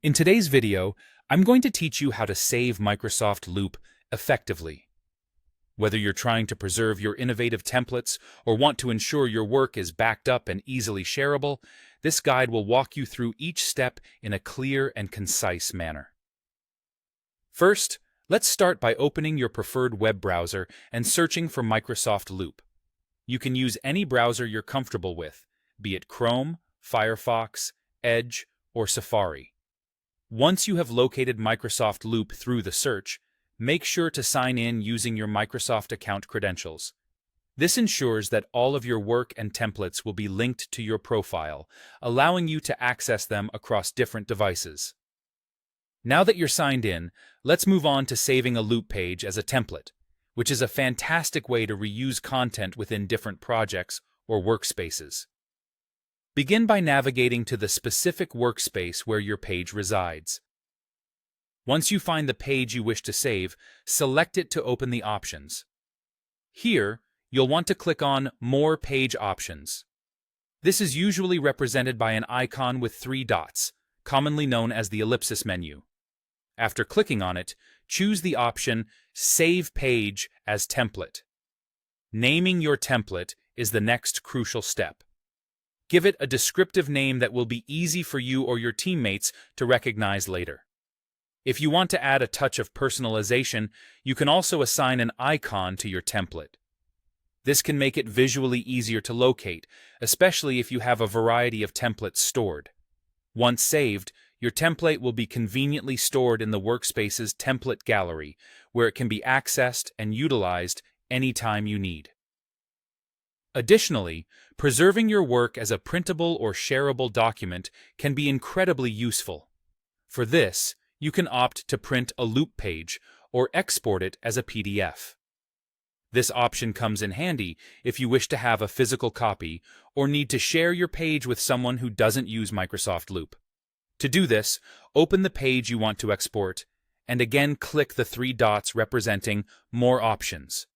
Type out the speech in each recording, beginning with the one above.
In today's video, I'm going to teach you how to save Microsoft Loop effectively. Whether you're trying to preserve your innovative templates or want to ensure your work is backed up and easily shareable, this guide will walk you through each step in a clear and concise manner. First, let's start by opening your preferred web browser and searching for Microsoft Loop. You can use any browser you're comfortable with, be it Chrome, Firefox, Edge, or Safari. Once you have located Microsoft Loop through the search, make sure to sign in using your Microsoft account credentials. This ensures that all of your work and templates will be linked to your profile, allowing you to access them across different devices. Now that you're signed in, let's move on to saving a Loop page as a template, which is a fantastic way to reuse content within different projects or workspaces. Begin by navigating to the specific workspace where your page resides. Once you find the page you wish to save, select it to open the options. Here, you'll want to click on More Page Options. This is usually represented by an icon with 3 dots, commonly known as the ellipsis menu. After clicking on it, choose the option Save Page as Template. Naming your template is the next crucial step. Give it a descriptive name that will be easy for you or your teammates to recognize later. If you want to add a touch of personalization, you can also assign an icon to your template. This can make it visually easier to locate, especially if you have a variety of templates stored. Once saved, your template will be conveniently stored in the workspace's template gallery, where it can be accessed and utilized anytime you need. Additionally, preserving your work as a printable or shareable document can be incredibly useful. For this, you can opt to print a Loop page or export it as a PDF. This option comes in handy if you wish to have a physical copy or need to share your page with someone who doesn't use Microsoft Loop. To do this, open the page you want to export and again click the 3 dots representing More Options.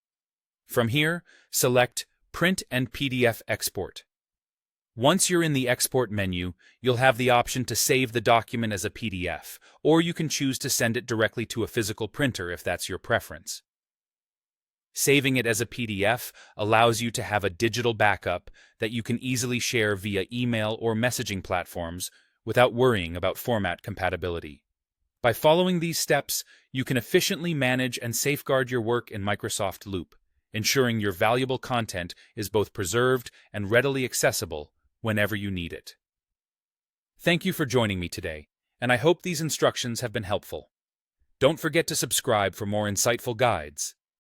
From here, select Print and PDF Export. Once you're in the Export menu, you'll have the option to save the document as a PDF, or you can choose to send it directly to a physical printer if that's your preference. Saving it as a PDF allows you to have a digital backup that you can easily share via email or messaging platforms without worrying about format compatibility. By following these steps, you can efficiently manage and safeguard your work in Microsoft Loop, ensuring your valuable content is both preserved and readily accessible whenever you need it. Thank you for joining me today, and I hope these instructions have been helpful. Don't forget to subscribe for more insightful guides.